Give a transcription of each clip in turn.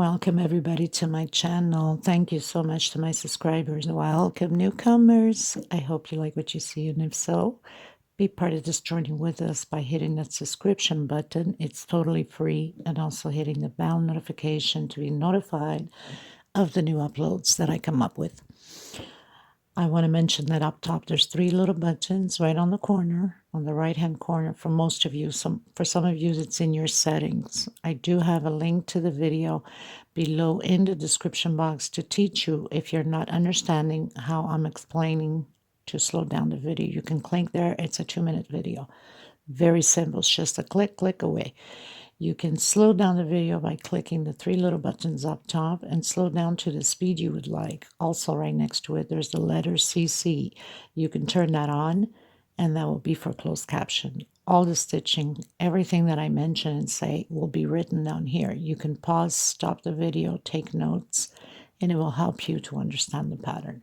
Welcome everybody to my channel. Thank you so much to my subscribers. Welcome newcomers. I hope you like what you see, and if so, be part of this journey with us by hitting that subscription button. It's totally free, and also hitting the bell notification to be notified of the new uploads that I come up with. I want to mention that up top there's 3 little buttons right on the corner, on the right hand corner for most of you. For some of you it's in your settings. I do have a link to the video below in the description box to teach you if you're not understanding how I'm explaining to slow down the video. You can click there. It's a 2-minute video. Very simple. It's just a click away. You can slow down the video by clicking the 3 little buttons up top and slow down to the speed you would like. Also, right next to it, there's the letter CC. You can turn that on, and that will be for closed caption. All the stitching, everything that I mention and say will be written down here. You can pause, stop the video, take notes, and it will help you to understand the pattern.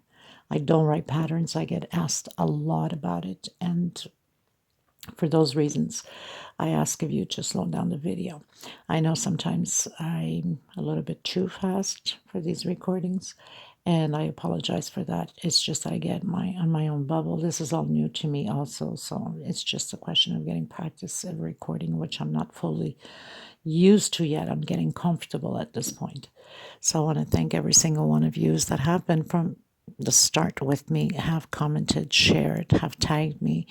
I don't write patterns. I get asked a lot about it, and for those reasons, I ask of you to slow down the video. I know sometimes I'm a little bit too fast for these recordings, and I apologize for that. It's just I get on my own bubble. This is all new to me also, so it's just a question of getting practice at recording, which I'm not fully used to yet. I'm getting comfortable at this point. So I want to thank every single one of you that have been from the start with me, have commented, shared, have tagged me.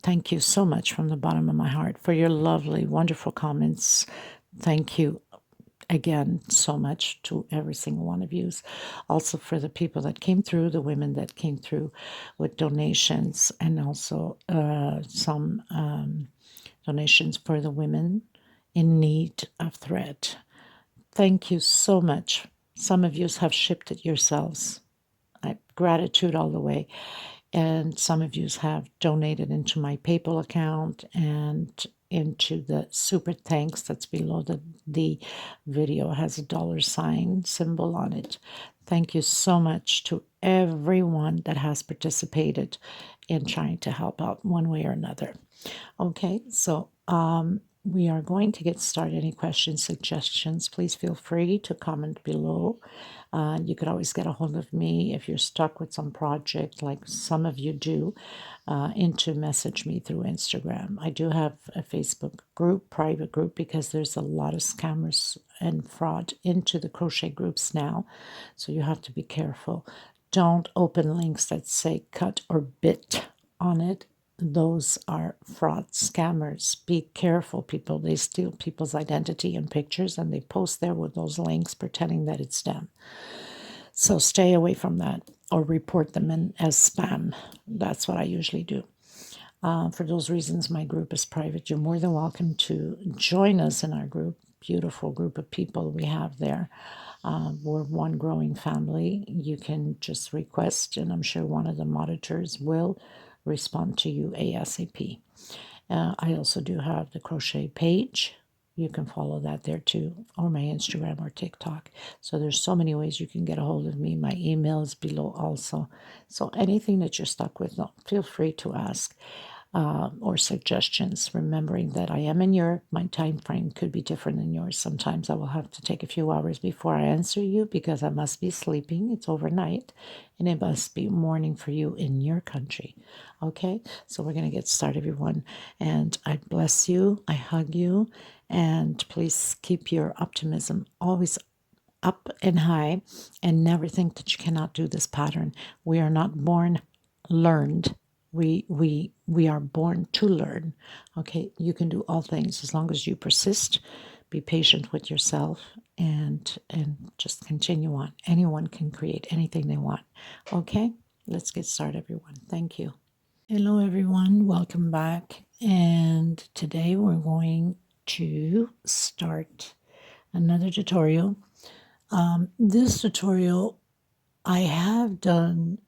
Thank you so much from the bottom of my heart for your lovely, wonderful comments. Thank you again so much to every single one of you. Also for the people that came through, the women that came through with donations, and also some donations for the women in need of thread. Thank you so much. Some of you have shipped it yourselves. Gratitude all the way. And some of you have donated into my PayPal account and into the super thanks that's below the video. It has a $ symbol on it. Thank you so much to everyone that has participated in trying to help out one way or another. Okay, so we are going to get started. Any questions, suggestions, please feel free to comment below. You could always get a hold of me if you're stuck with some project, like some of you do, to message me through Instagram. I do have a Facebook group, private group, because there's a lot of scammers and fraud into the crochet groups now, so you have to be careful. Don't open links that say cut or bit on it. Those are fraud scammers. Be careful, people. They steal people's identity and pictures, and they post there with those links pretending that it's them. So stay away from that, or report them as spam. That's what I usually do. For those reasons, my group is private. You're more than welcome to join us in our group. Beautiful group of people we have there. We're one growing family. You can just request, and I'm sure one of the monitors will respond to you ASAP. I also do have the crochet page. You can follow that there too, or my Instagram or TikTok. So there's so many ways you can get a hold of me. My email is below also. So anything that you're stuck with, feel free to ask. Or suggestions, remembering that I am in Europe. My time frame could be different than yours. Sometimes I will have to take a few hours before I answer you because I must be sleeping. It's overnight, and it must be morning for you in your country. Okay, so we're going to get started, everyone, and I bless you, I hug you, and please keep your optimism always up and high, and never think that you cannot do this pattern. We are not born learned. We are born to learn. Okay, you can do all things as long as you persist, be patient with yourself, and just continue on. Anyone can create anything they want. Okay, let's get started, everyone. Thank you. Hello, everyone. Welcome back. And today we're going to start another tutorial. This tutorial I have done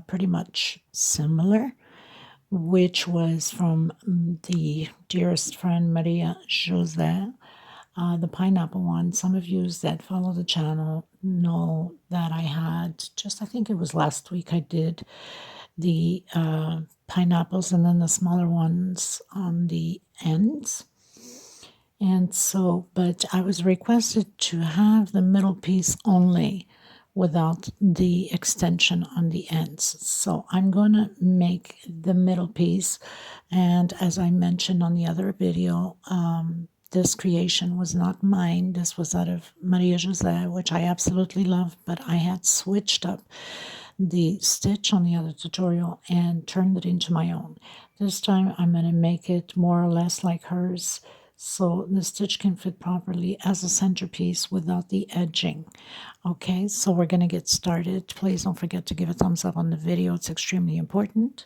pretty much similar, which was from the dearest friend Maria Jose, the pineapple one. Some of you that follow the channel know that I had I think it was last week, I did the pineapples and then the smaller ones on the ends. And And so, but I was requested to have the middle piece only without the extension on the ends. So I'm going to make the middle piece. And as I mentioned on the other video, this creation was not mine. This was out of Maria José, which I absolutely love, but I had switched up the stitch on the other tutorial and turned it into my own. This time I'm going to make it more or less like hers, so the stitch can fit properly as a centerpiece without the edging. Okay, so we're going to get started. Please don't forget to give a thumbs up on the video. It's extremely important.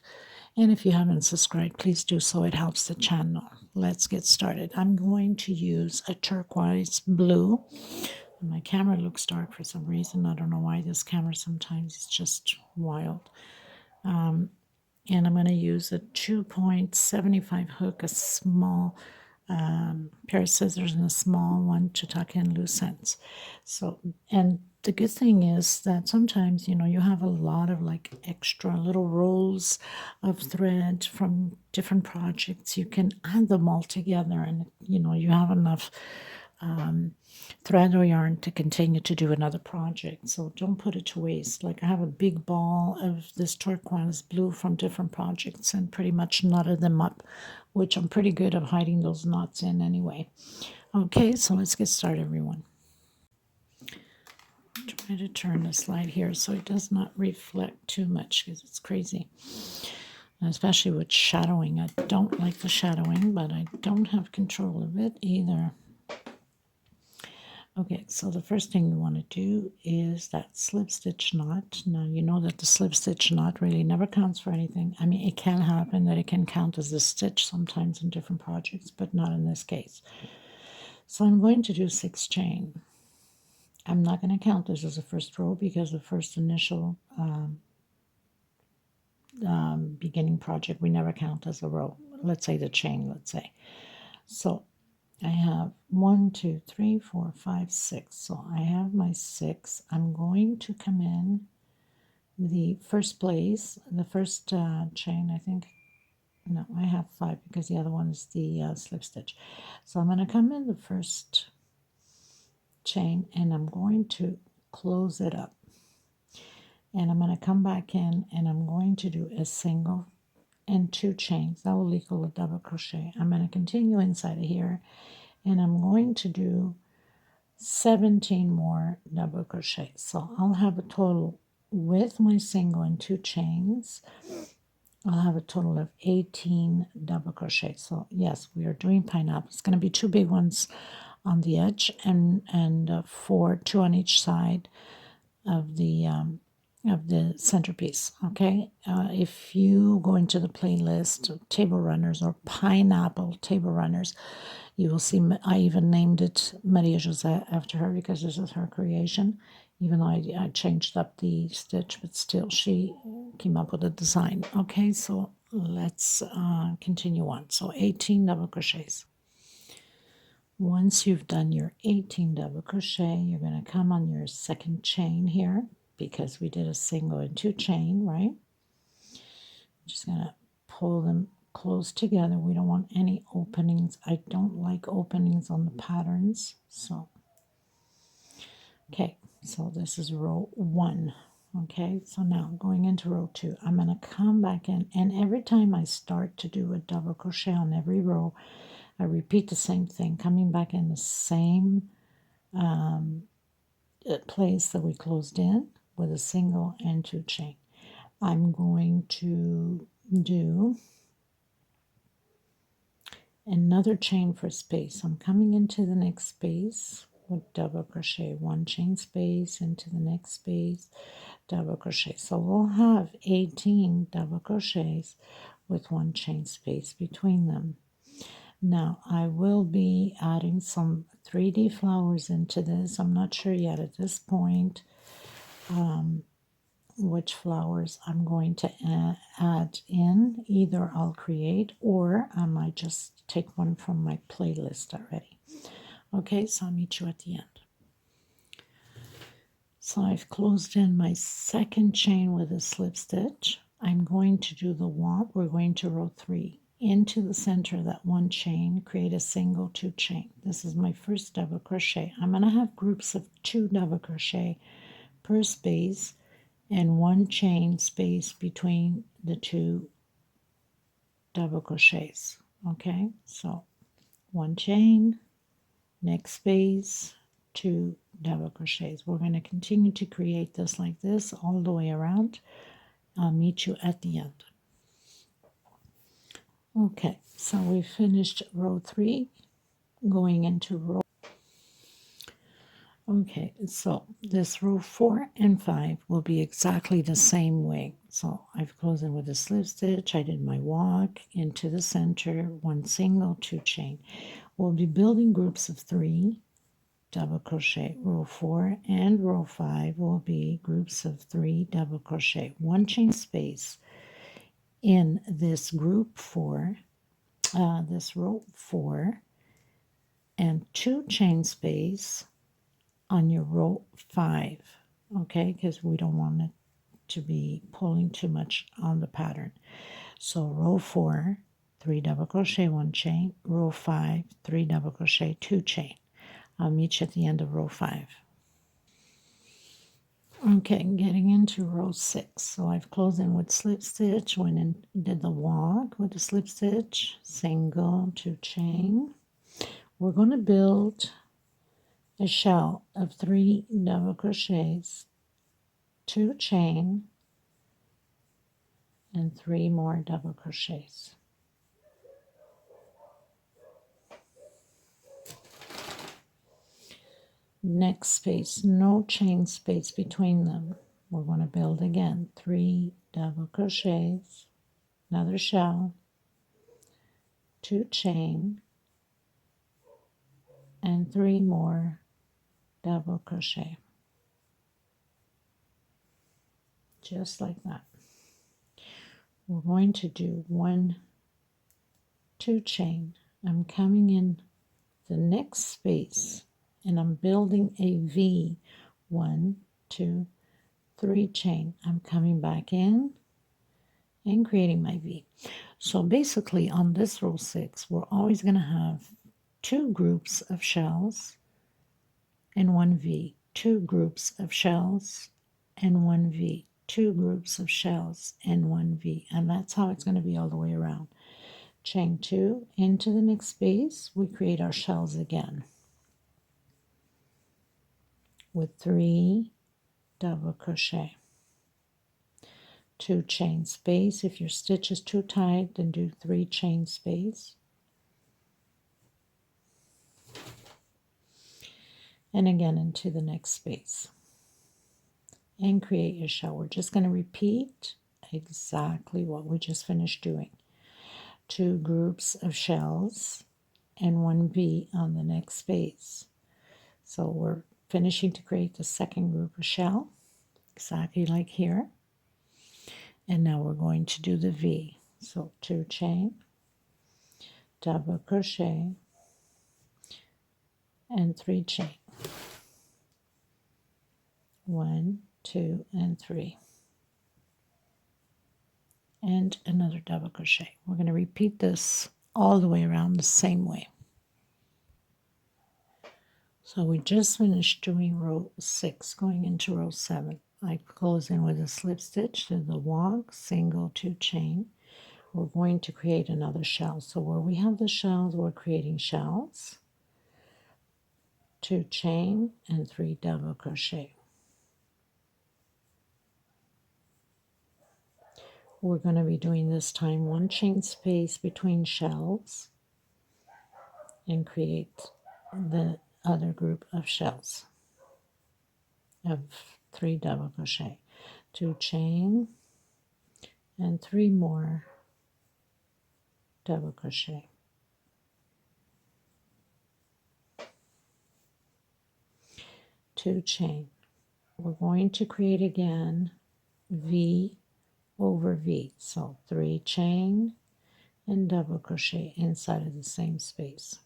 And if you haven't subscribed, please do so. It helps the channel. Let's get started. I'm going to use a turquoise blue. My camera looks dark for some reason. I don't know why this camera sometimes is just wild. And I'm going to use a 2.75 hook, a small pair of scissors and a small one to tuck in loose ends. So, and the good thing is that sometimes, you know, you have a lot of like extra little rolls of thread from different projects. You can add them all together and, you know, you have enough thread or yarn to continue to do another project. So don't put it to waste. Like I have a big ball of this turquoise blue from different projects and pretty much knotted them up, which I'm pretty good at hiding those knots in anyway. Okay, so let's get started, everyone. Try to turn the slide here so it does not reflect too much because it's crazy. And especially with shadowing. I don't like the shadowing, but I don't have control of it either. Okay, so the first thing you want to do is that slip stitch knot. Now you know that the slip stitch knot really never counts for anything. I mean, it can happen that it can count as a stitch sometimes in different projects, but not in this case. So I'm going to do 6 chain. I'm not going to count this as a first row because the first initial beginning project we never count as a row. Let's say the chain, let's say. So I have 1, 2, 3, 4, 5, 6. So I have my 6. I'm going to come in the first place, the first chain, I think. No, I have 5 because the other one is the slip stitch. So I'm going to come in the first chain and I'm going to close it up. And I'm going to come back in and I'm going to do a single and 2 chains. That will equal a double crochet. I'm going to continue inside of here. And I'm going to do 17 more double crochets. So I'll have a total with my single and 2 chains. I'll have a total of 18 double crochets. So yes, we are doing pineapple. It's going to be 2 big ones on the edge and 2 on each side of the centerpiece. Okay, if you go into the playlist of table runners or pineapple table runners, you will see I even named it Maria José after her because this is her creation. Even though I changed up the stitch, but still she came up with a design. Okay, so let's continue on. So 18 double crochets. Once you've done your 18 double crochet, you're going to come on your second chain here because we did a single and 2 chain, right? I'm just going to pull them close together. We don't want any openings. I don't like openings on the patterns. So, okay, so this is row 1. Okay, so now going into row 2, I'm going to come back in, and every time I start to do a double crochet on every row, I repeat the same thing, coming back in the same place that we closed in with a single and 2 chain. I'm going to do another chain for space. I'm coming into the next space with double crochet, 1 chain space into the next space, double crochet. So we'll have 18 double crochets with 1 chain space between them. Now I will be adding some 3D flowers into this. I'm not sure yet at this point which flowers I'm going to add in. Either I'll create or I might just take one from my playlist already. Okay, so I'll meet you at the end. So I've closed in my second chain with a slip stitch. I'm going to do the walk. We're going to row 3. into the center of that one chain, create a single 2 chain. This is my first double crochet. I'm going to have groups of 2 double crochet per space and 1 chain space between the 2 double crochets. Okay, so 1 chain, next space, 2 double crochets. We're going to continue to create this like this all the way around. I'll meet you at the end. Okay, so we finished row 3, going into row. Okay, so this row 4 and 5 will be exactly the same way. So I've closed in with a slip stitch, I did my walk into the center, 1 single 2 chain. We'll be building groups of 3 double crochet. Row 4 and row 5 will be groups of 3 double crochet, 1 chain space in this group 4, this row 4, and 2 chain space on your row 5, okay, because we don't want it to be pulling too much on the pattern. So row 4, 3 double crochet, 1 chain, row 5, 3 double crochet, 2 chain. I'll meet you at the end of row 5. Okay, getting into row 6. So I've closed in with slip stitch, went in, did the walk with the slip stitch, single 2 chain. We're going to build a shell of 3 double crochets, 2 chain, and 3 more double crochets. Next space, no chain space between them. We're going to build again 3 double crochets, another shell, 2 chain, and 3 more double crochet. Just like that. We're going to do 1 2 chain. I'm coming in the next space and I'm building a V. 1 2 3 chain. I'm coming back in and creating my V. So basically on this row 6 we're always going to have 2 groups of shells and 1 V, 2 groups of shells and 1 V, 2 groups of shells and 1 V, and that's how it's going to be all the way around. Chain 2 into the next space, we create our shells again with 3 double crochet, 2 chain space. If your stitch is too tight, then do 3 chain space, and again into the next space and create your shell. We're just going to repeat exactly what we just finished doing. 2 groups of shells and 1 V on the next space. So we're finishing to create the second group of shell, exactly like here. And now we're going to do the V. So 2 chain, double crochet, and 3 chain. 1 2 and 3. And another double crochet. We're going to repeat this all the way around the same way. So we just finished doing row 6, going into row 7. I close in with a slip stitch to the walk, single 2 chain. We're going to create another shell. So where we have the shells, we're creating shells, 2 chain, and 3 double crochet. We're going to be doing this time 1 chain space between shells and create the other group of shells of 3 double crochet, 2 chain, and 3 more double crochet. Two chain. We're going to create again V over V. So 3 chain and double crochet inside of the same space.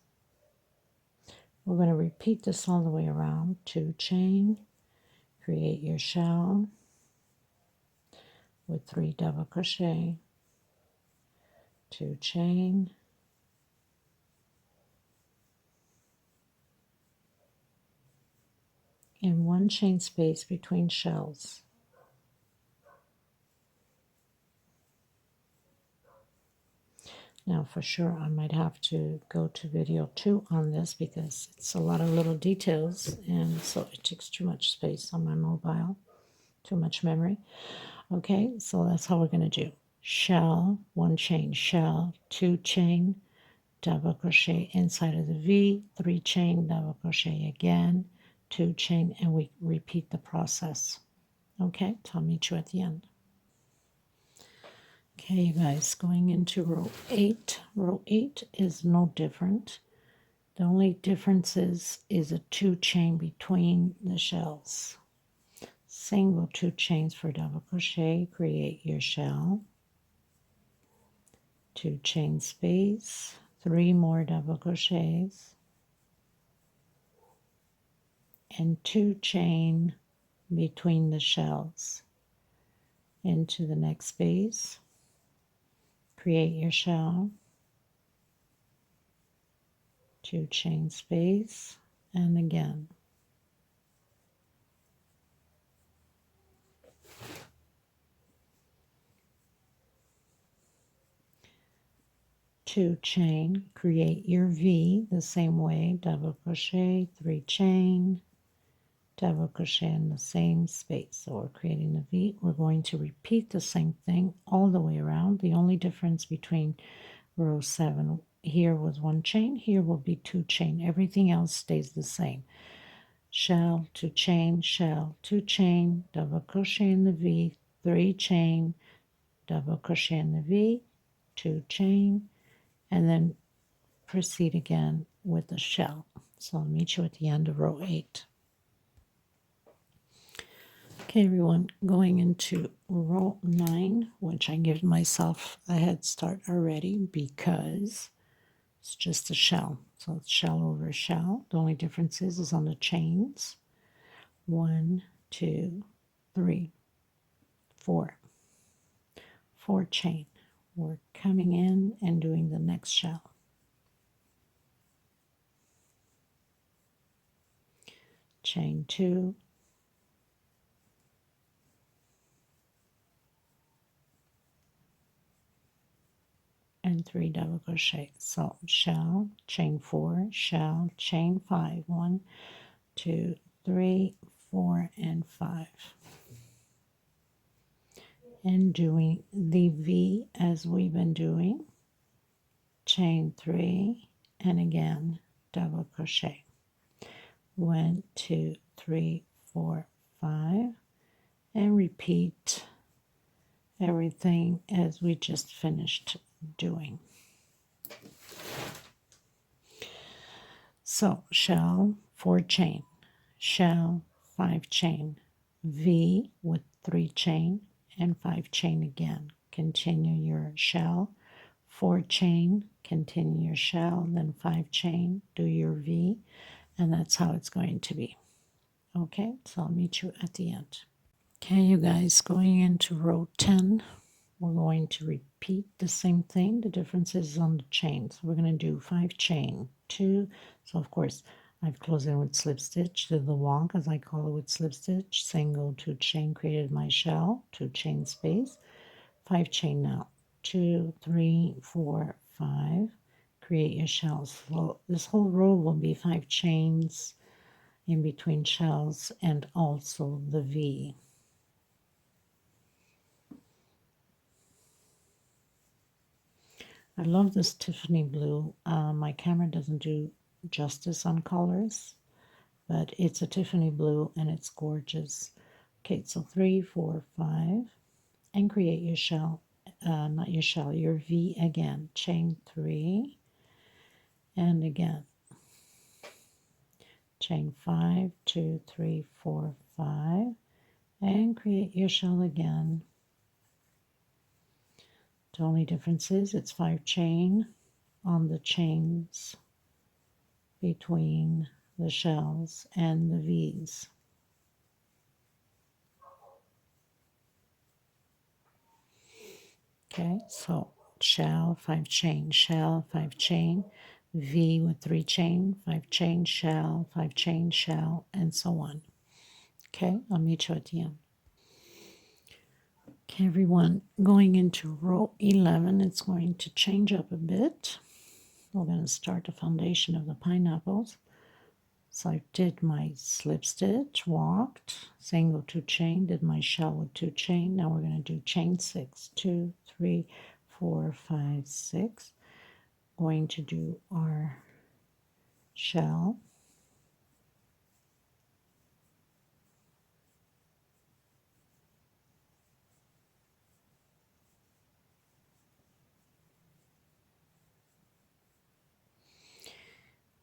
We're going to repeat this all the way around. 2 chain, create your shell with 3 double crochet, 2 chain, and 1 chain space between shells. Now for sure I might have to go to video 2 on this because it's a lot of little details, and so it takes too much space on my mobile, too much memory. Okay, so that's how we're going to do. Shell, 1 chain, shell, 2 chain, double crochet inside of the V, 3 chain, double crochet again, 2 chain, and we repeat the process. Okay, so I'll meet you at the end. Okay, you guys, going into row 8. Row 8 is no different. The only difference is a 2 chain between the shells. Single 2 chains for double crochet, create your shell. 2 chain space, 3 more double crochets, and 2 chain between the shells. Into the next space, create your shell, 2 chain space, and again. Two chain, create your V the same way, double crochet, 3 chain, double crochet in the same space. So we're creating the V. We're going to repeat the same thing all the way around. The only difference between row 7 here was 1 chain, here will be 2 chain. Everything else stays the same. Shell, 2 chain, shell, 2 chain, double crochet in the V, 3 chain, double crochet in the V, 2 chain, and then proceed again with the shell. So I'll meet you at the end of row 8. Okay, everyone, going into row 9, which I give myself a head start already because it's just a shell. So it's shell over shell. The only difference is on the chains. 1, 2, 3, 4. 4 chain. We're coming in and doing the next shell. Chain 2, and 3 double crochet. So shell, chain 4, shell, chain 5, 1, 2, 3, 4, and 5. And doing the V as we've been doing, chain 3, and again double crochet. 1, 2, 3, 4, 5, and repeat everything as we just finished doing. So shell, 4 chain, shell, 5 chain, V with 3 chain and 5 chain again. Continue your shell, 4 chain, continue your shell, then 5 chain, do your V, and that's how it's going to be. Okay, so I'll meet you at the end. Okay, you guys, going into row 10, we're going to repeat the same thing. The difference is on the chain. So we're going to do 5 chain, 2. So of course, I've closed in with slip stitch, did the wonk as I call it with slip stitch, single 2 chain, created my shell, 2 chain space, 5 chain now, 2, 3, 4, 5, create your shells. So this whole row will be 5 chains in between shells and also the V. I love this Tiffany blue. My camera doesn't do justice on colors, but it's a Tiffany blue and it's gorgeous. Okay, so 3, 4, 5, and create your shell, not your shell, your V again. Chain 3, and again. Chain 5, 2, 3, 4, 5, and create your shell again. The only difference is it's 5 chain on the chains between the shells and the V's. Okay, so shell, 5 chain, shell, 5 chain, V with 3 chain, 5 chain, shell, 5 chain, shell, and so on. Okay, I'll meet you at the end. Okay, everyone, going into row 11, it's going to change up a bit. We're going to start the foundation of the pineapples. So I did my slip stitch, walked, single 2 chain, did my shell with 2 chain. Now we're going to do chain 6, 2, 3, 4, 5, 6. Going to do our shell.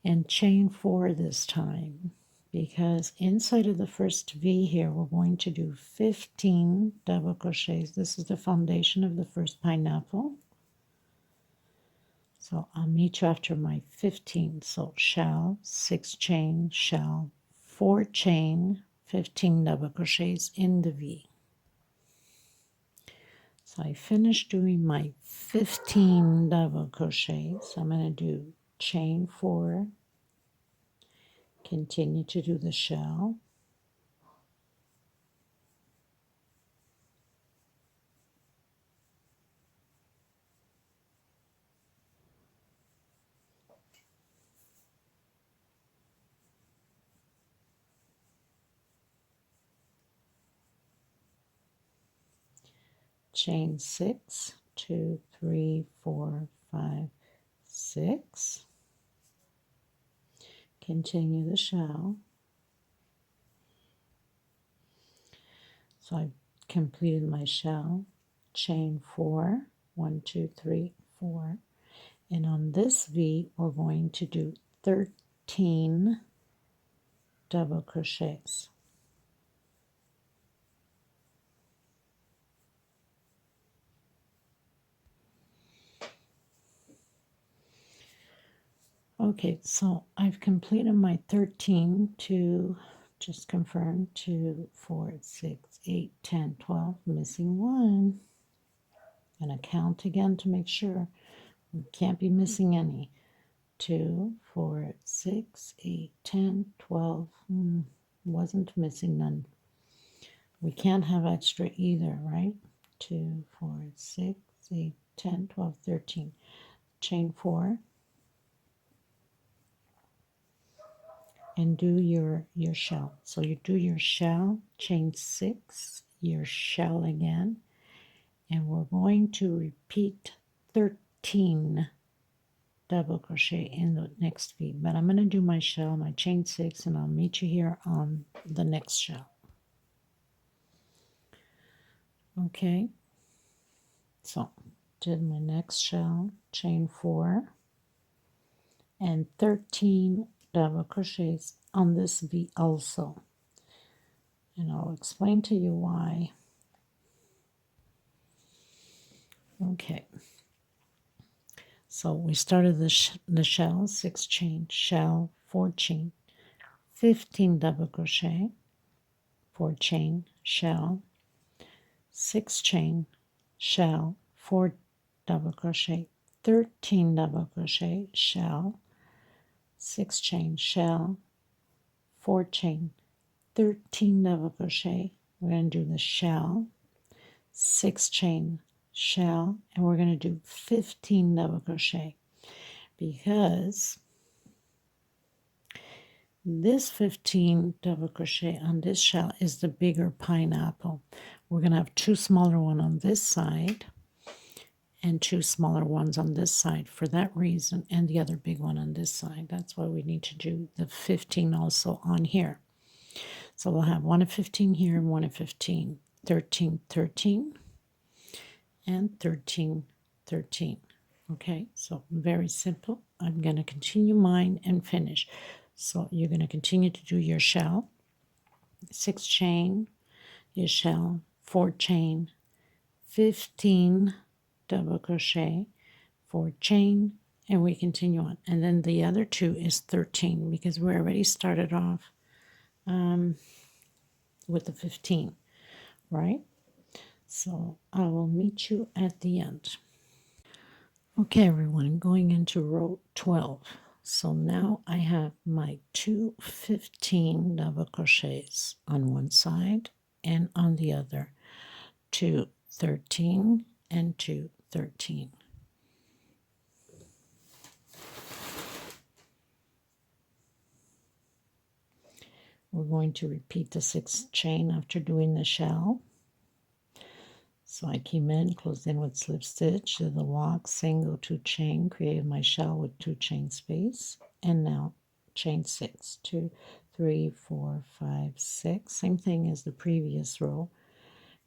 And chain 4 this time, because inside of the first V here we're going to do 15 double crochets. This is the foundation of the first pineapple. So I'll meet you after my 15. So shell, 6 chain, shell, 4 chain, 15 double crochets in the V. So I finished doing my 15 double crochets. I'm going to do chain 4, continue to do the shell, chain 6, 2, 3, 4, 5, 6, continue the shell. So I've completed my shell, chain 4, 1, 2, 3, 4, and on this V we're going to do 13 double crochets. Okay, so I've completed my 13 to just confirm 2, 4, 6, 8, 10, 12, missing 1. And I count again to make sure we can't be missing any. 2, 4, 6, 8, 10, 12. Wasn't missing none. We can't have extra either, right? 2, 4, 6, 8, 10, 12, 13. Chain 4. And do your shell. So you do your shell, chain 6, your shell again, and we're going to repeat 13 double crochet in the next V. But I'm going to do my shell, my chain 6, and I'll meet you here on the next shell. Okay, so did my next shell, chain 4, and 13 double crochets on this V also. And I'll explain to you why. Okay, so we started the shell, 6 chain, shell, 4 chain, 15 double crochet, 4 chain, shell, 6 chain, shell, 4 double crochet, 13 double crochet, shell, 6 chain, shell, 4 chain, 13 double crochet. We're going to do the shell, 6 chain, shell, and we're going to do 15 double crochet, because this 15 double crochet on this shell is the bigger pineapple. We're going to have 2 smaller ones on this side and 2 smaller ones on this side for that reason, and the other big one on this side. That's why we need to do the 15 also on here. So we'll have one of 15 here and one of 15, 13, 13, and 13, 13. Okay, so very simple. I'm going to continue mine and finish. So you're going to continue to do your shell, 6 chain, your shell, 4 chain, 15 double crochet, 4 chain, and we continue on. And then the other 2 is 13, because we already started off with the 15, right? So I will meet you at the end. Okay, everyone, going into row 12. So now I have my two 15 double crochets on one side and on the other, two 13 and two 13. We're going to repeat the 6th chain after doing the shell. So I came in, closed in with slip stitch, did the walk, single, 2 chain, created my shell with 2 chain space, and now chain 6, 2, 3, 4, 5, 6. Same thing as the previous row.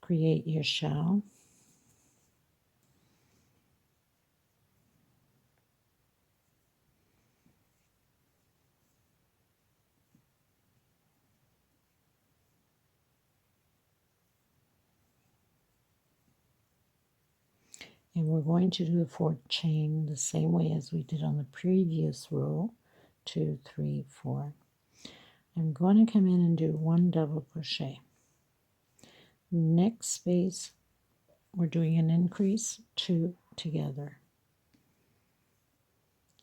Create your shell. And we're going to do the 4th chain the same way as we did on the previous row. 2, 3, 4. I'm going to come in and do 1 double crochet. Next space, we're doing an increase, 2 together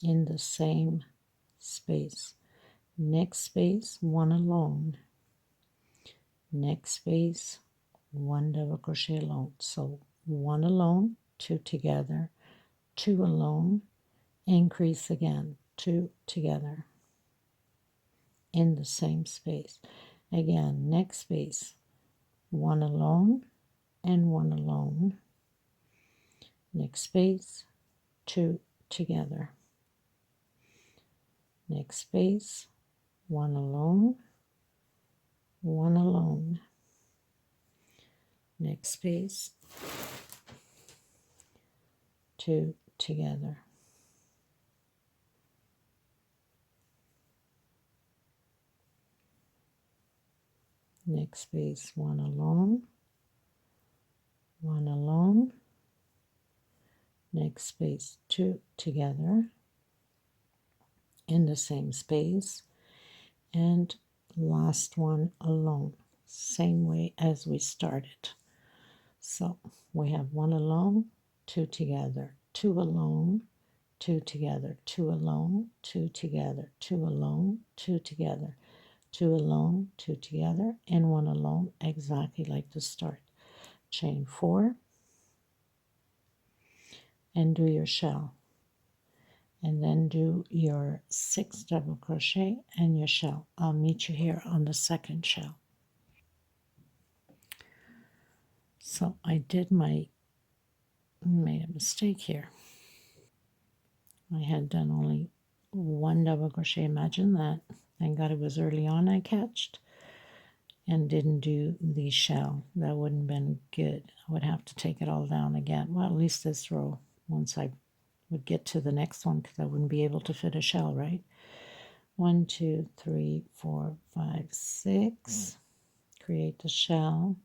in the same space. Next space, 1 alone. Next space, 1 double crochet alone. So 1 alone, 2 together, 2 alone, increase again, 2 together in the same space. Again, next space, 1 alone and 1 alone. Next space, 2 together. Next space, 1 alone, 1 alone. Next space, 2 together. Next space, 1 alone, 1 alone. Next space, 2 together in the same space, and last one alone, same way as we started. So we have 1 alone, 2 together, 2 alone, 2 together, 2 alone, 2 together, 2 alone, 2 together, 2 alone, 2 together, and 1 alone, exactly like the start. Chain 4 and do your shell, and then do your 6 double crochet and your shell. I'll meet you here on the 2nd shell. So I made a mistake here. I had done only 1 double crochet. Imagine that. Thank God it was early on I catched and didn't do the shell. That wouldn't have been good. I would have to take it all down again. Well, at least this row, once I would get to the next one, because I wouldn't be able to fit a shell, right? 1, 2, 3, 4, 5, 6. Create the shell,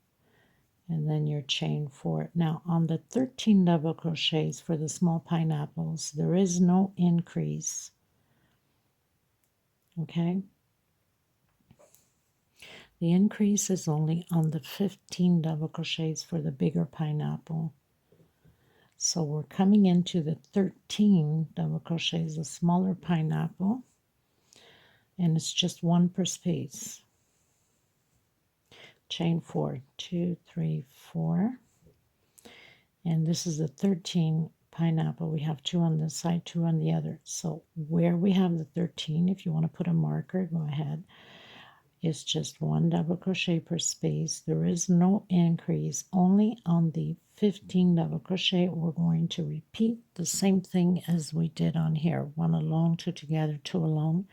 and then your chain 4. Now on the 13 double crochets for the small pineapples, there is no increase. Okay, the increase is only on the 15 double crochets for the bigger pineapple. So we're coming into the 13 double crochets, the smaller pineapple, and it's just 1 per space. Chain 4, 2, 3, 4, and this is the 13 pineapple. We have 2 on this side, 2 on the other. So where we have the 13, if you want to put a marker, go ahead. It's just 1 double crochet per space. There is no increase. Only on the 15 double crochet, we're going to repeat the same thing as we did on here. 1 alone, 2 together, 2 alone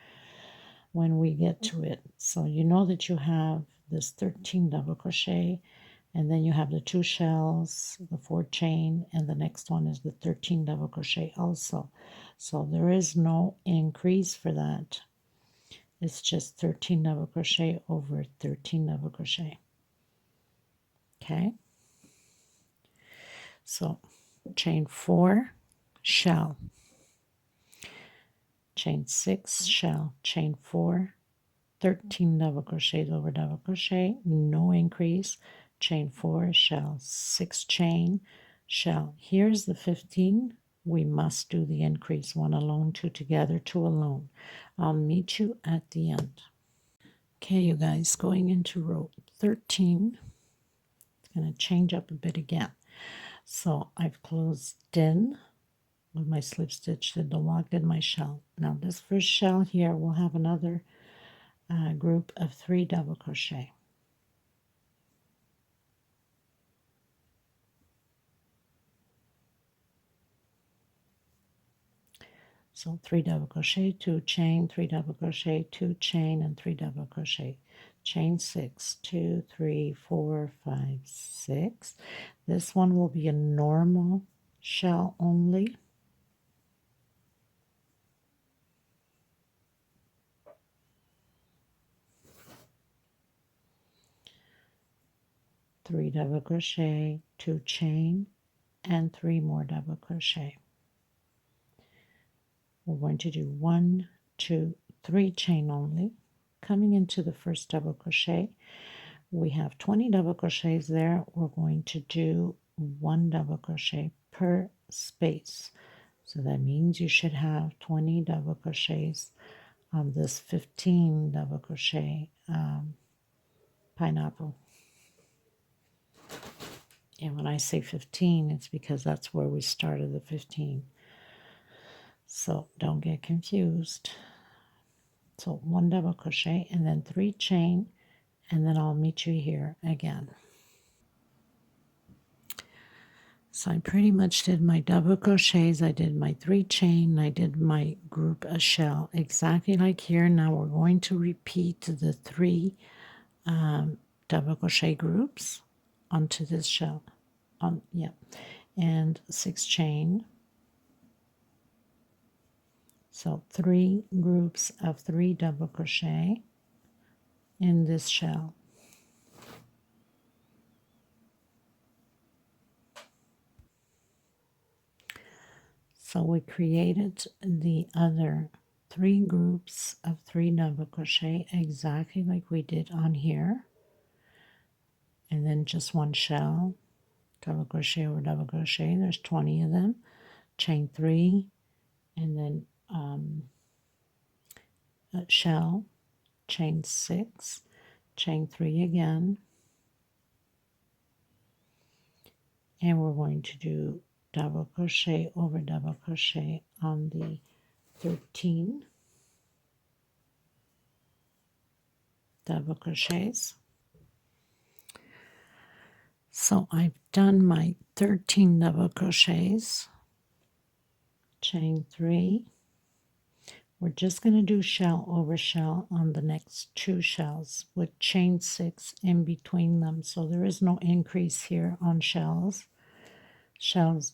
when we get to it. So you know that you have this 13 double crochet, and then you have the 2 shells, the 4 chain, and the next one is the 13 double crochet also. So there is no increase for that. It's just 13 double crochet over 13 double crochet. Okay, so chain 4, shell, chain 6, shell, chain 4, 13 double crochets over double crochet, no increase, chain 4, shell, 6 chain, shell. Here's the 15 we must do the increase. One alone, two together, two alone. I'll meet you at the end. Okay, you guys, going into row 13, it's going to change up a bit again. So I've closed in with my slip stitch, did the lock, did my shell. Now this first shell here will have another group of 3 double crochet. So 3 double crochet, 2 chain, 3 double crochet, 2 chain, and 3 double crochet. Chain 6, 2, 3, 4, 5, 6. This one will be a normal shell only. Three double crochet, 2 chain, and 3 more double crochet. We're going to do 1, 2, 3 chain only. Coming into the first double crochet, we have 20 double crochets there. We're going to do 1 double crochet per space. So that means you should have 20 double crochets on this 15 double crochet pineapple. And when I say 15, it's because that's where we started the 15. So don't get confused. So 1 double crochet and then 3 chain, and then I'll meet you here again. So I pretty much did my double crochets, I did my 3 chain, I did my group a shell, exactly like here. Now we're going to repeat the 3 double crochet groups onto this shell, and 6 chain. So 3 groups of 3 double crochet in this shell. So we created the other 3 groups of 3 double crochet exactly like we did on here, and then just 1 shell, double crochet over double crochet. There's 20 of them. Chain 3, and then a shell, chain 6, chain 3 again, and we're going to do double crochet over double crochet on the 13 double crochets. So I've done my 13 double crochets, chain 3. We're just going to do shell over shell on the next 2 shells with chain 6 in between them. So there is no increase here on shells.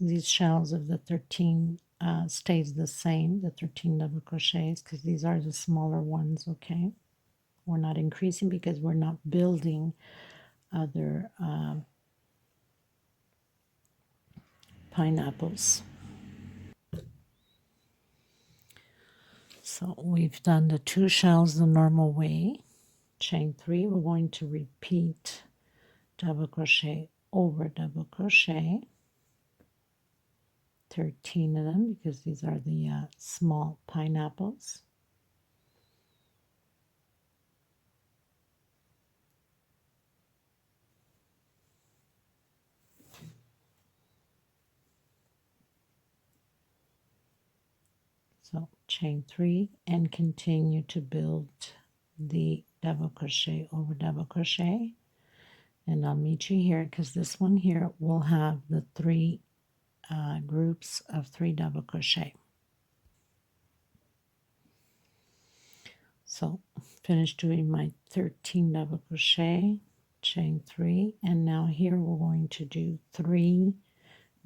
These shells of the 13 stays the same, the 13 double crochets, because these are the smaller ones, okay? We're not increasing because we're not building other pineapples. So we've done the 2 shells the normal way. Chain 3, we're going to repeat double crochet over double crochet, 13 of them, because these are the small pineapples. So chain 3 and continue to build the double crochet over double crochet, and I'll meet you here because this one here will have the 3 groups of 3 double crochet. So finish doing my 13 double crochet, chain 3, and now here we're going to do 3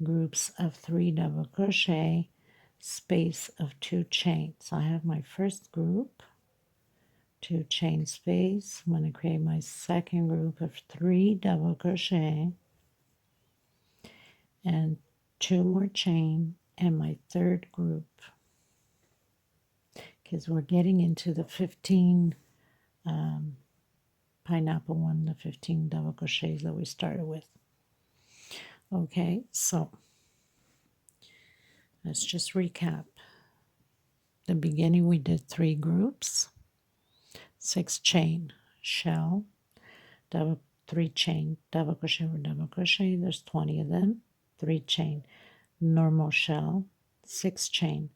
groups of 3 double crochet, space of 2 chains. I have my first group, 2 chain space. I'm going to create my second group of 3 double crochet and 2 more chain, and my third group, because we're getting into the 15 pineapple one, the 15 double crochets that we started with. Okay, so Let's just recap. The beginning we did 3 groups, 6 chain, shell, double 3 chain, double crochet over double crochet. There's 20 of them. 3 chain, normal shell, 6 chain,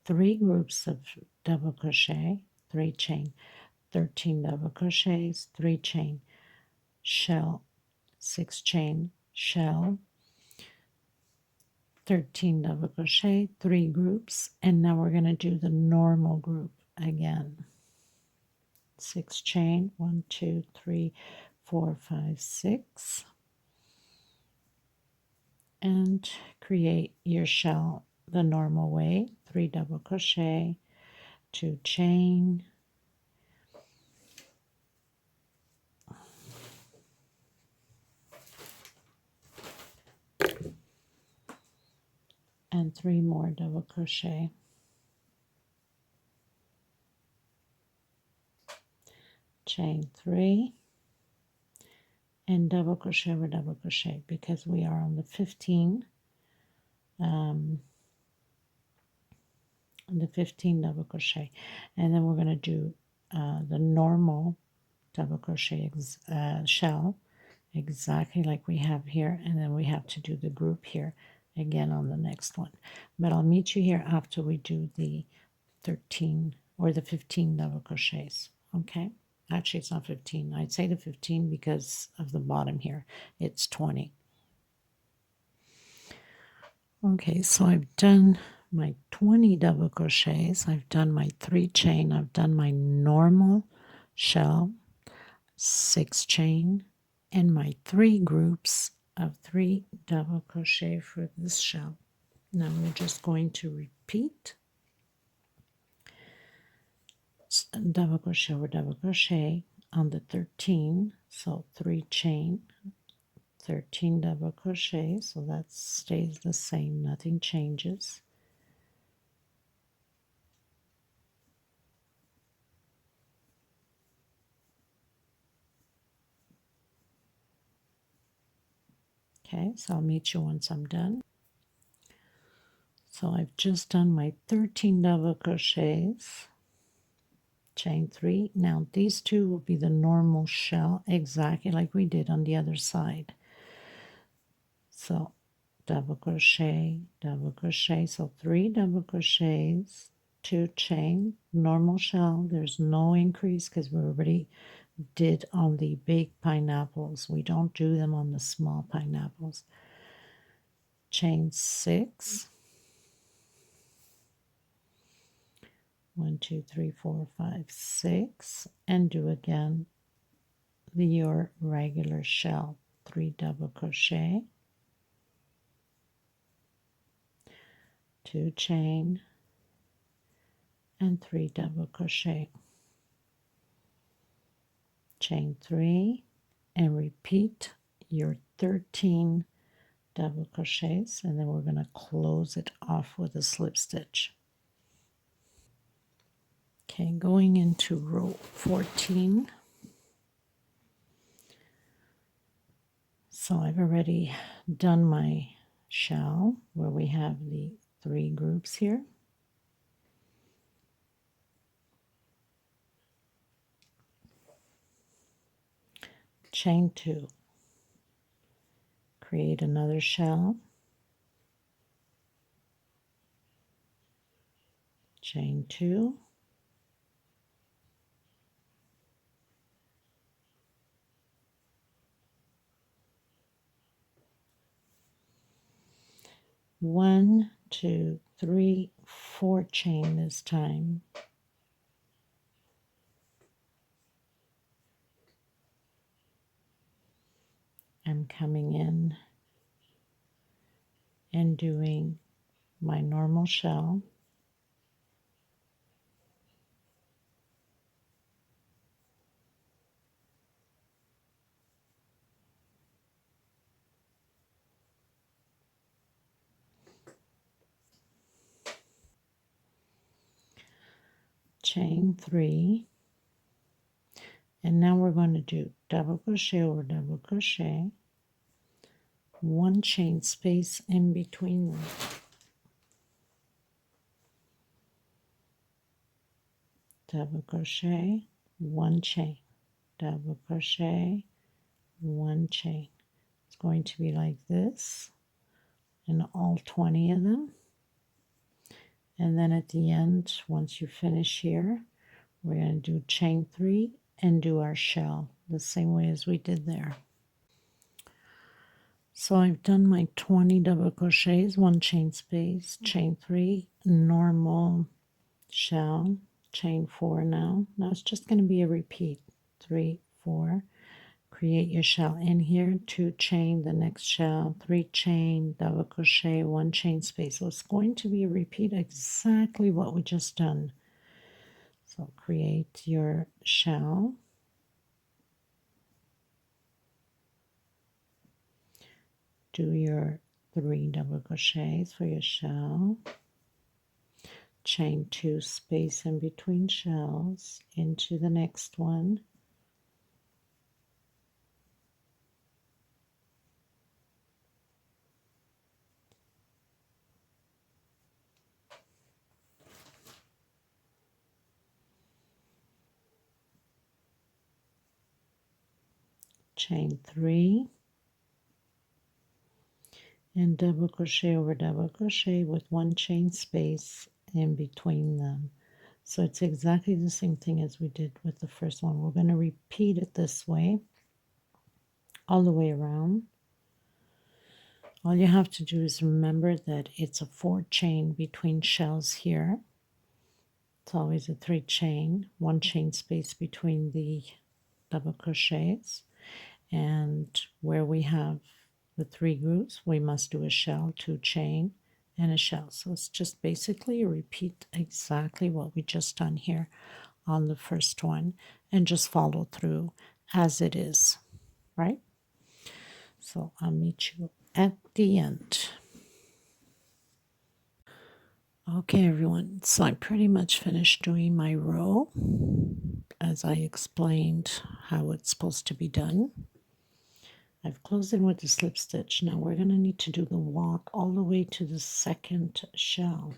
3 groups of double crochet, 3 chain, 13 double crochets, 3 chain, shell, 6 chain, shell, 13 double crochet, 3 groups, and now we're going to do the normal group again. 6 chain, 1 2 3 4 5 6, and create your shell the normal way. 3 double crochet, 2 chain, and 3 more double crochet, chain 3, and double crochet over double crochet, because we are on the 15 double crochet, and then we're going to do the normal double crochet shell exactly like we have here, and then we have to do the group here again on the next one. But I'll meet you here after we do the 13 or the 15 double crochets. Okay, actually it's not 15, I'd say the 15 because of the bottom here, it's 20. Okay, so I've done my 20 double crochets, I've done my 3 chain, I've done my normal shell, 6 chain, and my 3 groups of 3 double crochet for this shell. Now we're just going to repeat double crochet over double crochet on the 13, so 3 chain, 13 double crochet, so that stays the same, nothing changes. Okay, so I'll meet you once I'm done. So I've just done my 13 double crochets, chain 3. Now these 2 will be the normal shell, exactly like we did on the other side. So double crochet, so 3 double crochets, 2 chain, normal shell. There's no increase because we already did on the big pineapples. We don't do them on the small pineapples. Chain 6, 1 2 3 4 5 6, and do again your regular shell. 3 double crochet, 2 chain, and 3 double crochet, chain 3, and repeat your 13 double crochets, and then we're going to close it off with a slip stitch. Okay, going into row 14. So I've already done my shell where we have the 3 groups here. Chain 2, create another shell, chain 2, one, 2, 3, 4 chain this time. I'm coming in and doing my normal shell, chain 3, and now we're going to do double crochet over double crochet, 1 chain space in between them, double crochet, one chain, double crochet, one chain. It's going to be like this in all 20 of them. And then at the end, once you finish here, we're going to do chain 3 and do our shell the same way as we did there. So I've done my 20 double crochets, one chain space, chain 3, normal shell, chain 4 now. Now it's just going to be a repeat. 3, 4, create your shell in here, 2 chain the next shell, 3 chain, double crochet, 1 chain space. So it's going to be a repeat exactly what we just done. So create your shell. Do your 3 double crochets for your shell. Chain 2 space in between shells into the next one. Chain 3 and double crochet over double crochet with 1 chain space in between them. So it's exactly the same thing as we did with the first one. We're going to repeat it this way all the way around. All you have to do is remember that it's a 4 chain between shells here. It's always a 3 chain, 1 chain space between the double crochets, and where we have the 3 groups we must do a shell, 2 chain, and a shell. So it's just basically repeat exactly what we just done here on the first one and just follow through as it is, right? So I'll meet you at the end. Okay, everyone, so I pretty much finished doing my row as I explained how it's supposed to be done. I've closed in with the slip stitch. Now we're going to need to do the walk all the way to the second shell.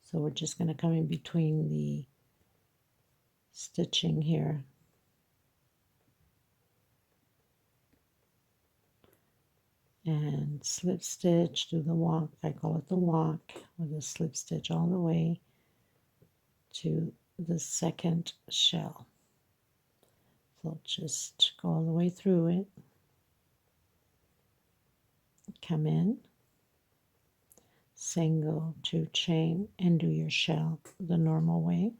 So we're just going to come in between the stitching here. And slip stitch, do the walk. I call it the walk with a slip stitch all the way to the second shell. So just go all the way through it. Come in, single, 2 chain, and do your shell the normal way.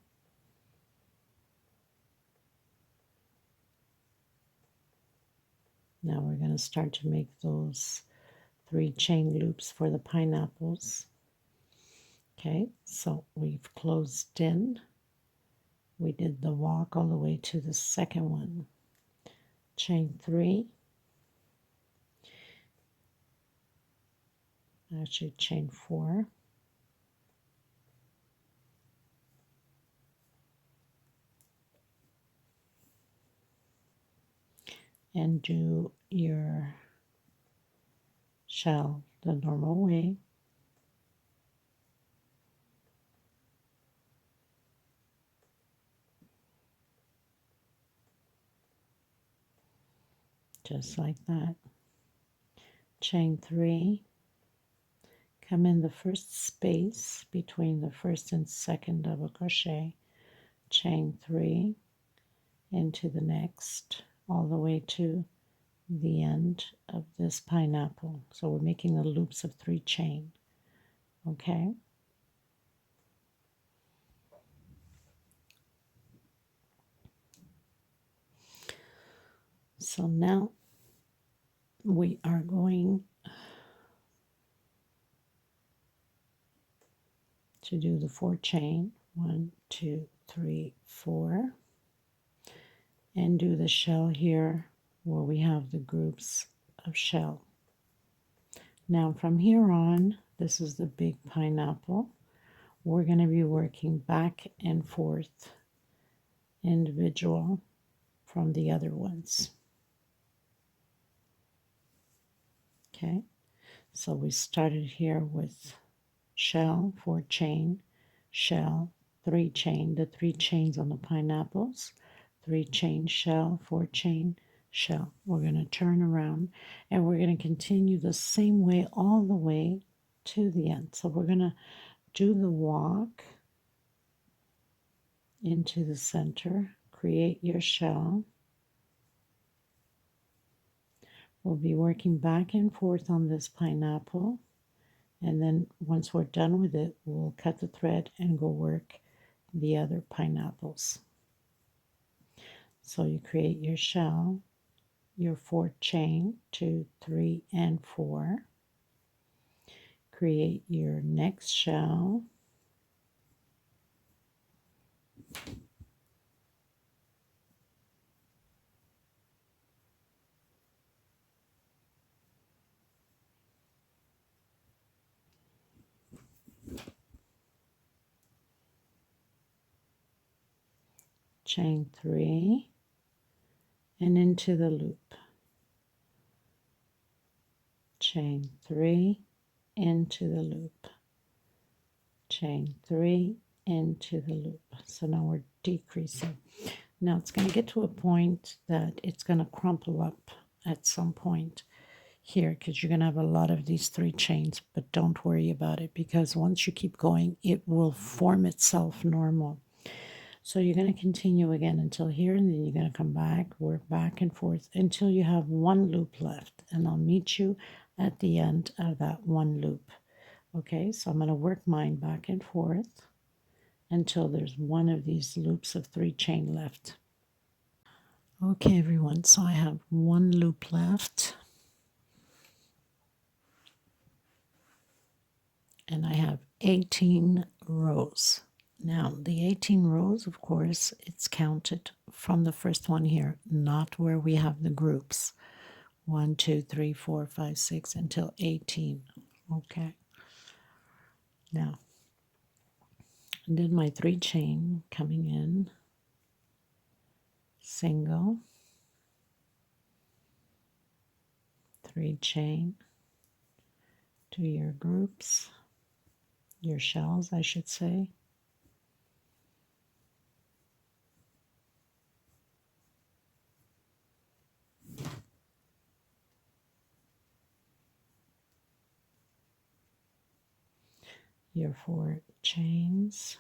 Now we're going to start to make those 3 chain loops for the pineapples. Okay, so we've closed in. We did the walk all the way to the second one. Chain 3. Actually, chain 4. And do your shell the normal way. Just like that. Chain 3. Come in the first space between the first and second double crochet. Chain 3 into the next, all the way to the end of this pineapple. So we're making the loops of 3 chain. Okay. So now we are going to do the 4 chain, 1, 2, 3, 4, and do the shell here where we have the groups of shell. Now from here on, this is the big pineapple. We're going to be working back and forth individual from the other ones. Okay, so we started here with shell, 4 chain, shell, 3 chain, the 3 chains on the pineapples, 3 chain shell, 4 chain shell. We're going to turn around and we're going to continue the same way all the way to the end. So we're going to do the walk into the center, create your shell. We'll be working back and forth on this pineapple, and then once we're done with it, we'll cut the thread and go work the other pineapples. So you create your shell, your 4 chain, 2, 3, and 4. Create your next shell, chain 3, and into the loop. Chain 3, into the loop. Chain 3, into the loop. So now we're decreasing. Now it's going to get to a point that it's going to crumple up at some point here, because you're going to have a lot of these 3 chains, but don't worry about it, because once you keep going, it will form itself normal. So you're going to continue again until here, and then you're going to come back, work back and forth until you have 1 loop left, and I'll meet you at the end of that 1 loop. Okay, so I'm going to work mine back and forth until there's 1 of these loops of 3 chain left. Okay, everyone, so I have 1 loop left, and I have 18 rows. Now, the 18 rows, of course, it's counted from the first one here, not where we have the groups. 1, 2, 3, 4, 5, 6, until 18. Okay. Now, I did my 3 chain coming in, single, 3 chain, do your groups, your shells, I should say. Your 4 chains,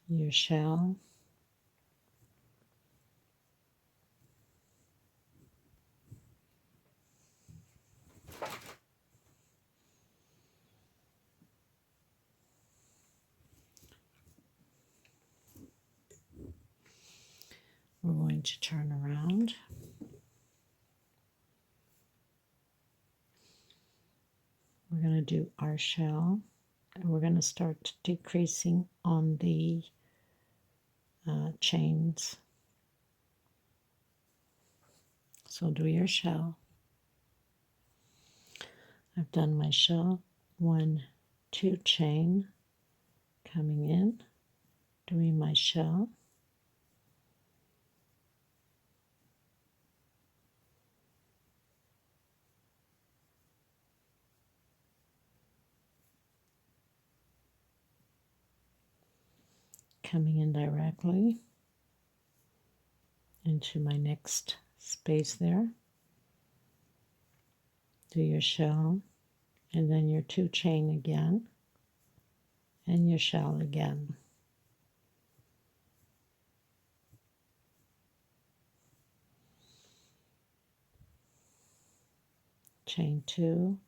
your shell, we're going to turn around. We're going to do our shell, and we're going to start decreasing on the chains. So do your shell. I've done my shell, 1, 2 chain, coming in, doing my shell, coming in directly into my next space there, do your shell, and then your 2 chain again, and your shell again. Chain 2,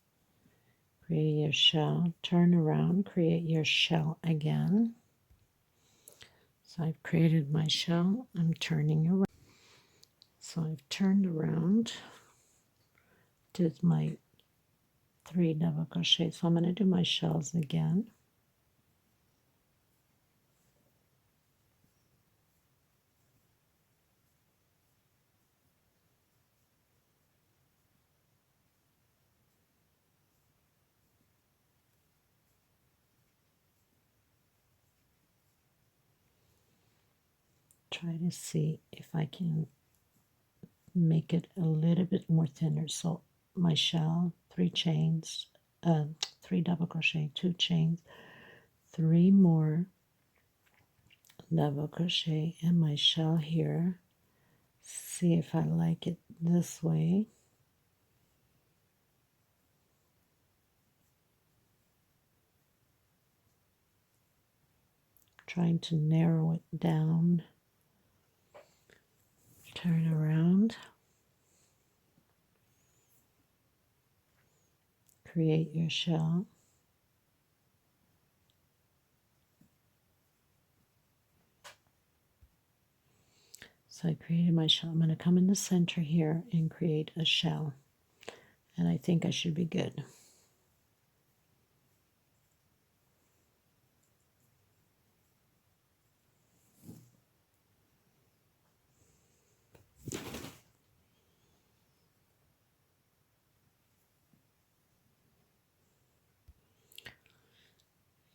create your shell, turn around, create your shell again. So I've created my shell, I'm turning around. So I've turned around, did my 3 double crochet. So I'm going to do my shells again. Try to see if I can make it a little bit more thinner. So my shell, 3 chains, 3 double crochet, 2 chains, 3 more double crochet, and my shell here. See if I like it this way. Trying to narrow it down. Turn around. Create your shell. So I created my shell. I'm going to come in the center here and create a shell. And I think I should be good.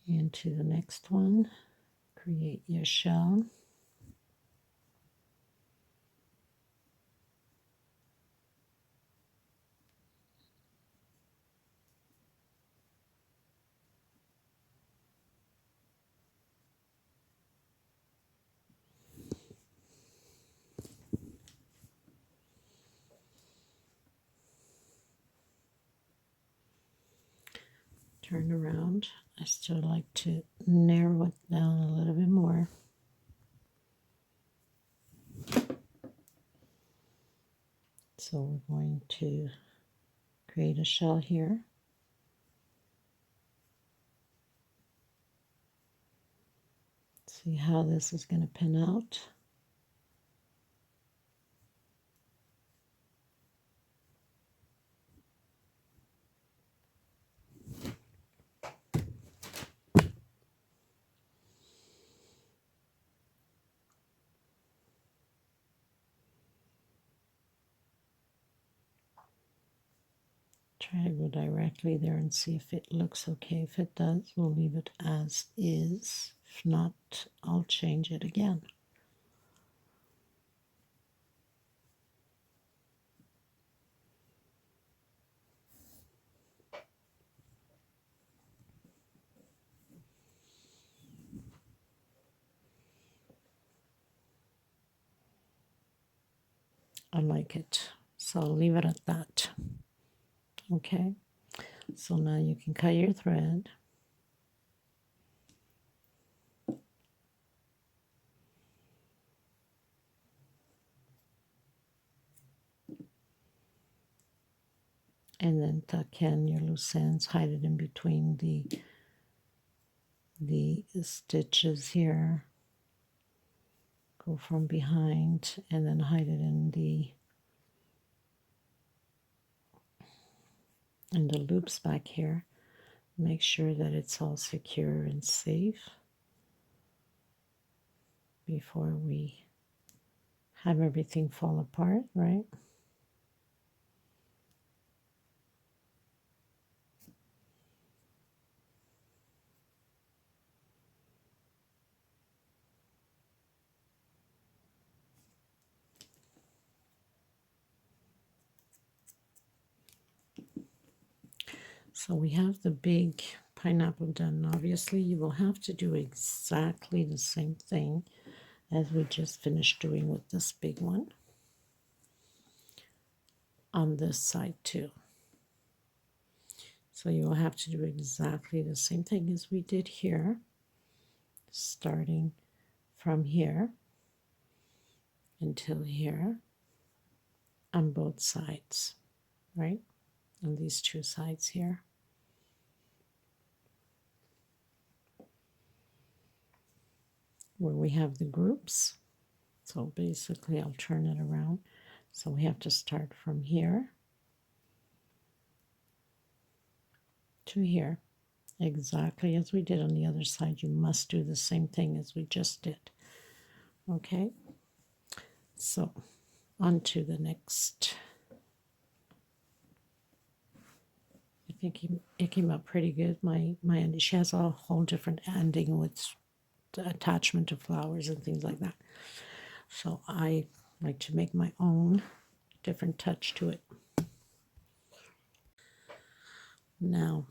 Into the next one, create your shell. Turn around. I still like to narrow it down a little bit more. So we're going to create a shell here. See how this is going to pin out. Try to go directly there and see if it looks okay. If it does, we'll leave it as is. If not, I'll change it again. I like it, so I'll leave it at that. Okay, so now you can cut your thread. And then tuck in your loose ends, hide it in between the stitches here. Go from behind and then hide it in the loops back here. Make sure that it's all secure and safe before we have everything fall apart, right? So we have the big pineapple done. Obviously, you will have to do exactly the same thing as we just finished doing with this big one on this side too. So you will have to do exactly the same thing as we did here, starting from here until here on both sides, right? On these two sides here. Where we have the groups. So basically I'll turn it around. So we have to start from here to here, exactly as we did on the other side. You must do the same thing as we just did. Okay, so on to the next. I think it came out pretty good. My ending, she has a whole different ending with the attachment of flowers and things like that. So I like to make my own different touch to it. Now,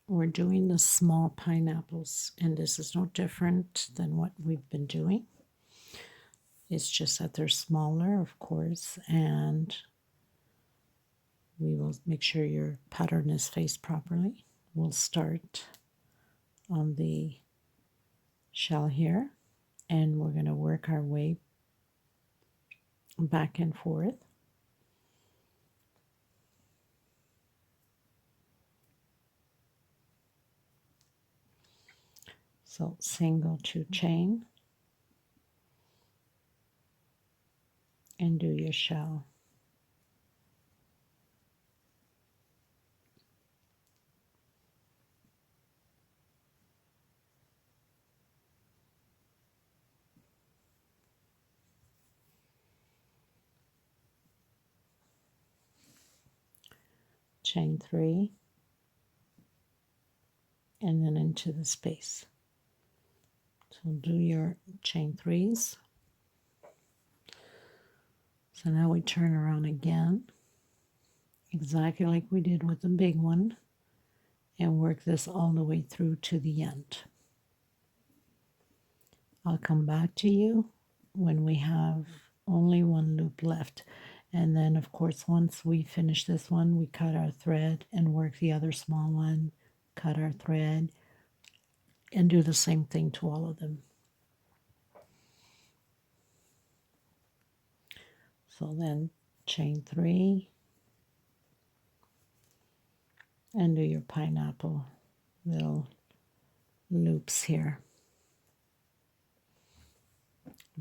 we're doing the small pineapples, and this is no different than what we've been doing. It's just that they're smaller, of course, and we will make sure your pattern is faced properly. We'll start on the shell here, and we're going to work our way back and forth. So single 2 chain, and do your shell. Chain 3, and then into the space. So do your chain 3s. So now we turn around again, exactly like we did with the big one, and work this all the way through to the end. I'll come back to you when we have only one loop left. And then, of course, once we finish this one, we cut our thread and work the other small one, cut our thread, and do the same thing to all of them. So then chain 3, and do your pineapple little loops here.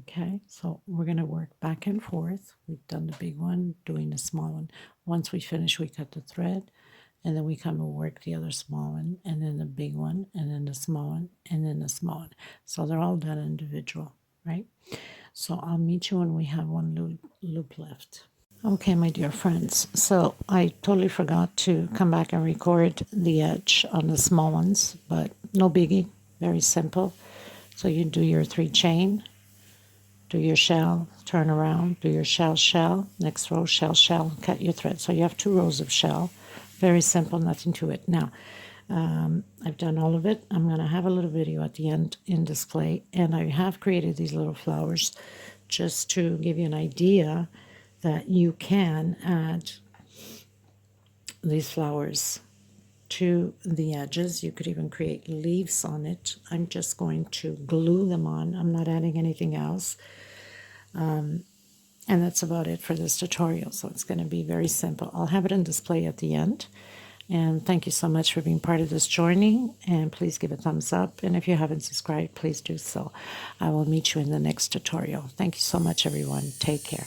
Okay, so we're going to work back and forth. We've done the big one, doing the small one. Once we finish, we cut the thread, and then we come and work the other small one, and then the big one, and then the small one, and then the small one. So they're all done individual, right? So I'll meet you when we have one loop left. Okay, my dear friends, so I totally forgot to come back and record the edge on the small ones, but no biggie, very simple. So you do your 3 chain, do your shell, turn around, do your shell, shell, next row, shell, shell, cut your thread. So you have 2 rows of shell, very simple, nothing to it. Now, I've done all of it. I'm going to have a little video at the end in display, and I have created these little flowers just to give you an idea that you can add these flowers to the edges. You could even create leaves on it. I'm just going to glue them on. I'm not adding anything else. And that's about it for this tutorial. So it's going to be very simple. I'll have it in display at the end. And thank you so much for being part of this journey. And please give a thumbs up. And if you haven't subscribed, please do so. I will meet you in the next tutorial. Thank you so much, everyone. Take care.